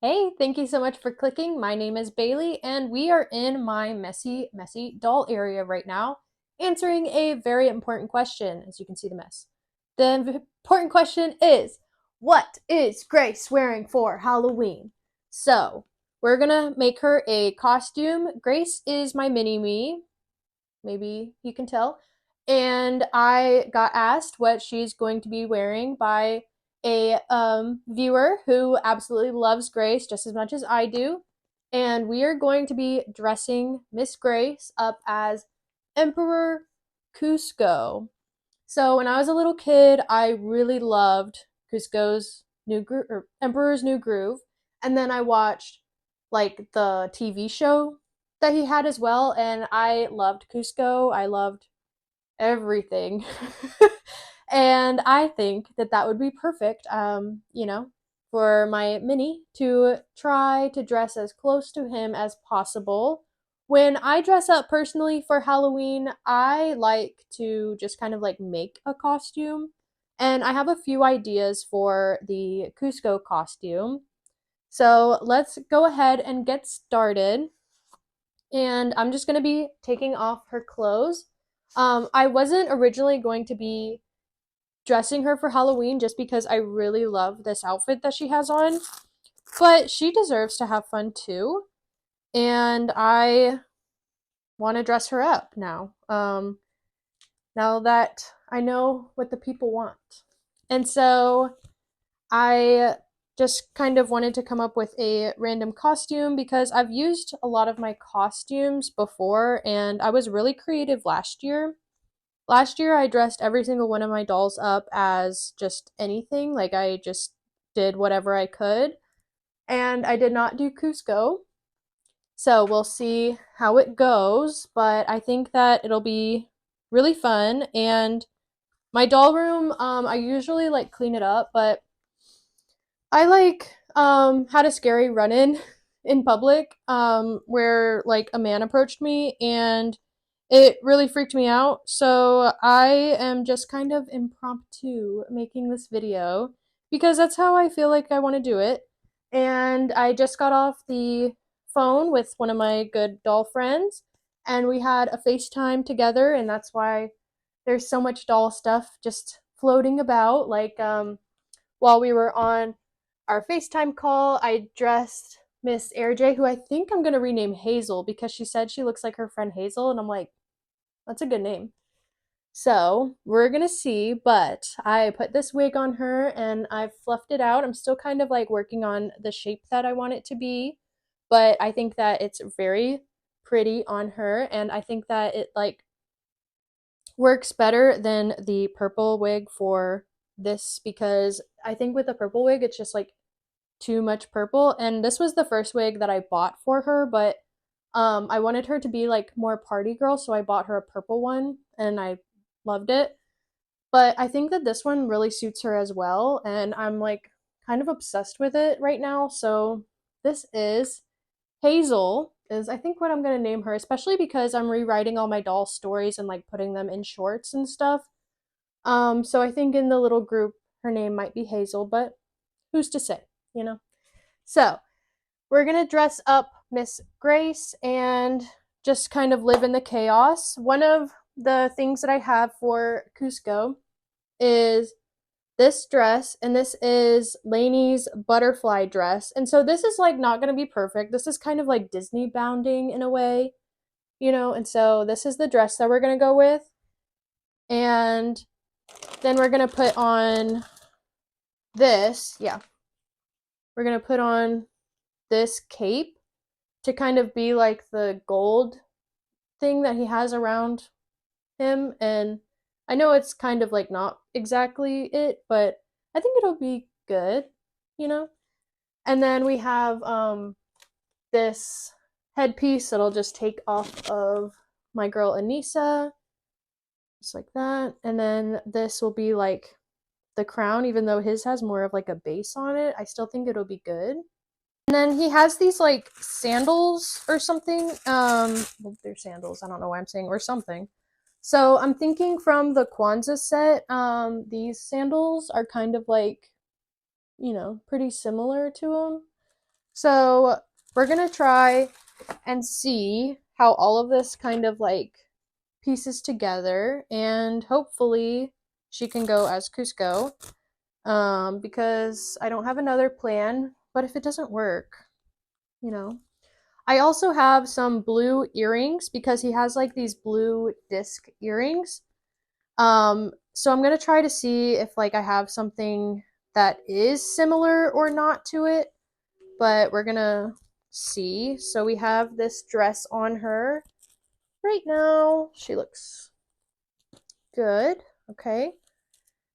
Hey, thank you so much for clicking. My name is Bailey, and we are in my messy doll area right now, answering a very important question, as you can see the mess. The important question is, what is Grace wearing for Halloween? So, we're gonna make her a costume. Grace is my mini-me, maybe you can tell. And I got asked what she's going to be wearing by a viewer who absolutely loves Grace just as much as I do. And we are going to be dressing Miss Grace up as Emperor Cusco. So when I was a little kid, I really loved Cusco's New Groove or Emperor's New Groove, and then I watched like the TV show that he had as well, and I loved Cusco. I loved everything. And I think that that would be perfect, for my mini to try to dress as close to him as possible. When I dress up personally for Halloween, I like to just kind of like make a costume. And I have a few ideas for the Cusco costume. So let's go ahead and get started. And I'm just going to be taking off her clothes. I wasn't originally going to be dressing her for Halloween just because I really love this outfit that she has on, but she deserves to have fun too. And I want to dress her up now. Now that I know what the people want. And so I just kind of wanted to come up with a random costume because I've used a lot of my costumes before and I was really creative last year. Last year, I dressed every single one of my dolls up as just anything. Like, I just did whatever I could. And I did not do Cusco. So, we'll see how it goes. But I think that it'll be really fun. And my doll room, I usually like clean it up, but I had a scary run in public where like a man approached me and it really freaked me out. So I am just kind of impromptu making this video because that's how I feel like I want to do it. And I just got off the phone with one of my good doll friends and we had a FaceTime together, and that's why there's so much doll stuff just floating about. While we were on our FaceTime call, I dressed Miss AirJ, who I think I'm gonna rename Hazel because she said she looks like her friend Hazel, and I'm like, that's a good name. So we're gonna see, but I put this wig on her and I fluffed it out. I'm still kind of like working on the shape that I want it to be, but I think that it's very pretty on her, and I think that it like works better than the purple wig for this because I think with the purple wig it's just like too much purple, and this was the first wig that I bought for her, but I wanted her to be like more party girl, so I bought her a purple one and I loved it. But I think that this one really suits her as well, and I'm like kind of obsessed with it right now. So this is Hazel is I think what I'm going to name her, especially because I'm rewriting all my doll stories and like putting them in shorts and stuff. So I think in the little group her name might be Hazel, but who's to say, you know? So, we're going to dress up Miss Grace and just kind of live in the chaos. One of the things that I have for Cusco is this dress, and this is Lainey's butterfly dress. And so this is like not going to be perfect. This is kind of like Disney bounding in a way, and so this is the dress that we're going to go with. And then we're going to put on this. Yeah. We're going to put on this cape to kind of be like the gold thing that he has around him. And I know it's kind of like not exactly it, but I think it'll be good, you know? And then we have this headpiece that'll just take off of my girl Anissa, just like that. And then this will be like the crown, even though his has more of like a base on it. I still think it'll be good. And then he has these like sandals or something. Well, they're sandals. I don't know why I'm saying or something. So I'm thinking from the Kwanzaa set, these sandals are kind of like, pretty similar to them. So we're gonna try and see how all of this kind of like pieces together, and hopefully she can go as Cusco. Because I don't have another plan, but if it doesn't work, you know. I also have some blue earrings because he has like these blue disc earrings. So I'm gonna try to see if like I have something that is similar or not to it, but we're gonna see. So we have this dress on her right now. She looks good. Okay.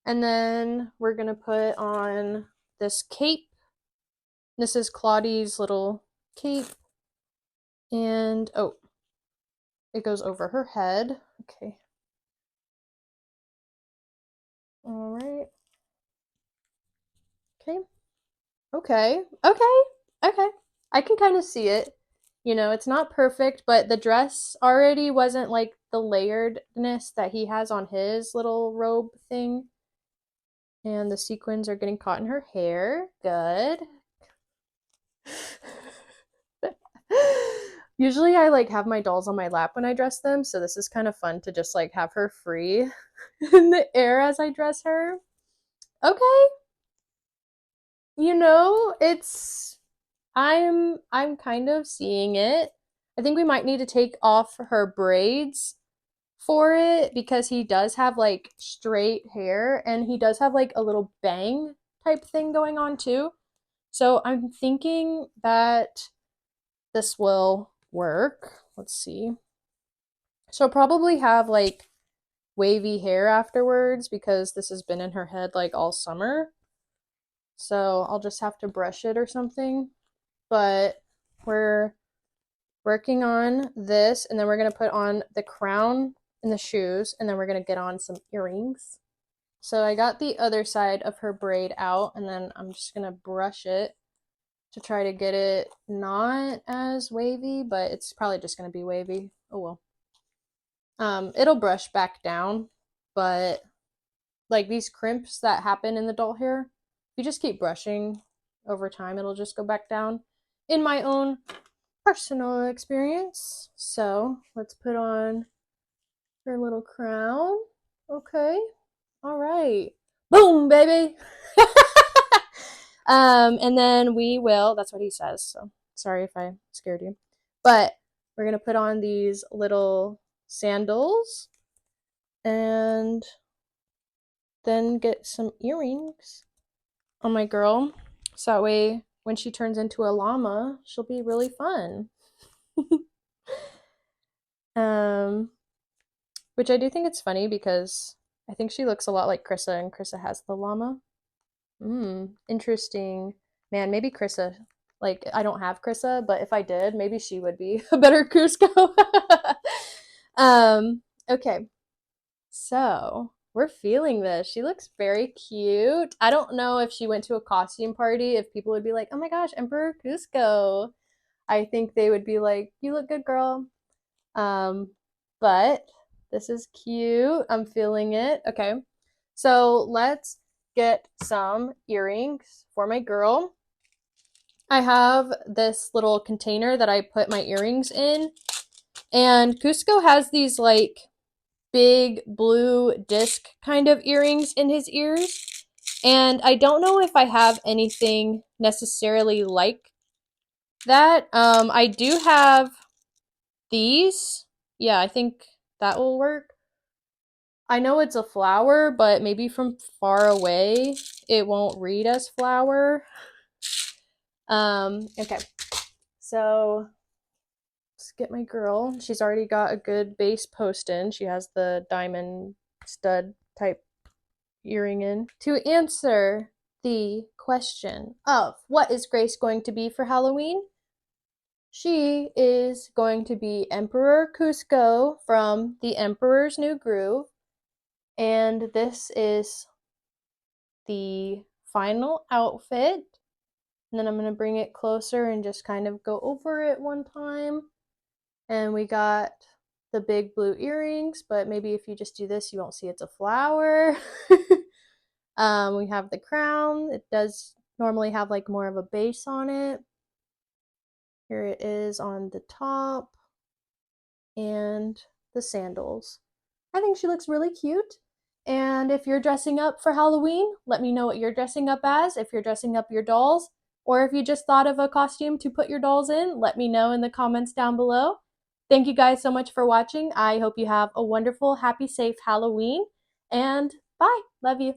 And then we're gonna put on this cape. This is Claudie's little cape. And oh, it goes over her head. Okay. All right. Okay. Okay. Okay. Okay. I can kind of see it. You know, it's not perfect, but the dress already wasn't like the layeredness that he has on his little robe thing. And the sequins are getting caught in her hair. Good. Usually I like have my dolls on my lap when I dress them, so this is kind of fun to just like have her free in the air as I dress her. Okay. You know, it's I'm kind of seeing it. I think we might need to take off her braids for it because he does have like straight hair and he does have like a little bang type thing going on too. So I'm thinking that this will work. Let's see. She'll probably have like wavy hair afterwards because this has been in her head like all summer. So I'll just have to brush it or something. But we're working on this, and then we're going to put on the crown and the shoes, and then we're going to get on some earrings. So I got the other side of her braid out, and then I'm just going to brush it to try to get it not as wavy, but it's probably just going to be wavy. Oh well. It'll brush back down, but like these crimps that happen in the doll hair, if you just keep brushing over time, it'll just go back down. In my own personal experience. So let's put on her little crown. Okay. All right. Boom, baby. And then we will, that's what he says. So sorry if I scared you. But we're going to put on these little sandals and then get some earrings on my girl. So that way, when she turns into a llama, she'll be really fun. um, which I do think it's funny because I think she looks a lot like Krissa, and Krissa has the llama. Interesting. Man, maybe Krissa. Like, I don't have Krissa, but if I did, maybe she would be a better Cusco. Okay. So, we're feeling this. She looks very cute. I don't know if she went to a costume party, if people would be like, oh my gosh, Emperor Cusco. I think they would be like, you look good, girl. Um, but this is cute. I'm feeling it. Okay. So let's get some earrings for my girl. I have this little container that I put my earrings in. And Cusco has these like big blue disc kind of earrings in his ears. And I don't know if I have anything necessarily like that. I do have these. Yeah, I think that will work. I know it's a flower, but maybe from far away it won't read as flower. Okay. So let's get my girl. She's already got a good base post in. She has the diamond stud type earring in. To answer the question of what is Grace going to be for Halloween? She is going to be Emperor Cusco from The Emperor's New Groove. And this is the final outfit. And then I'm going to bring it closer and just kind of go over it one time. And we got the big blue earrings, but maybe if you just do this, you won't see it's a flower. We have the crown. It does normally have like more of a base on it. Here it is on the top and the sandals. I think she looks really cute. And if you're dressing up for Halloween, let me know what you're dressing up as, if you're dressing up your dolls, or if you just thought of a costume to put your dolls in, let me know in the comments down below. Thank you guys so much for watching. I hope you have a wonderful, happy, safe Halloween, and bye. Love you.